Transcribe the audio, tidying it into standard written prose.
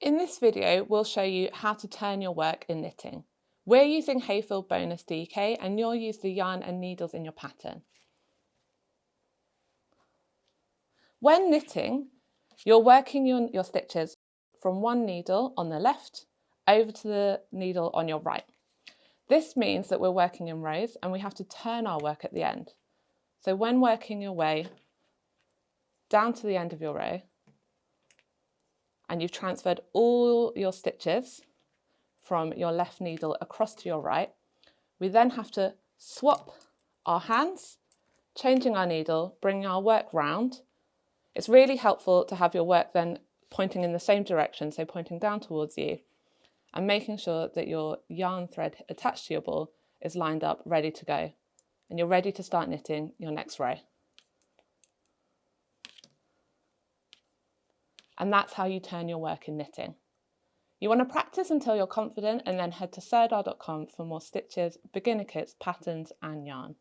In this video, we'll show you how to turn your work in knitting. We're using Hayfield Bonus DK and you'll use the yarn and needles in your pattern. When knitting, you're working your stitches from one needle on the left over to the needle on your right. This means that we're working in rows and we have to turn our work at the end. So when working your way down to the end of your row, and you've transferred all your stitches from your left needle across to your right, we then have to swap our hands, changing our needle, bringing our work round. It's really helpful to have your work then pointing in the same direction, so pointing down towards you, and making sure that your yarn thread attached to your ball is lined up, ready to go, and you're ready to start knitting your next row. And that's how you turn your work in knitting. You want to practice until you're confident and then head to sirdar.com for more stitches, beginner kits, patterns and yarn.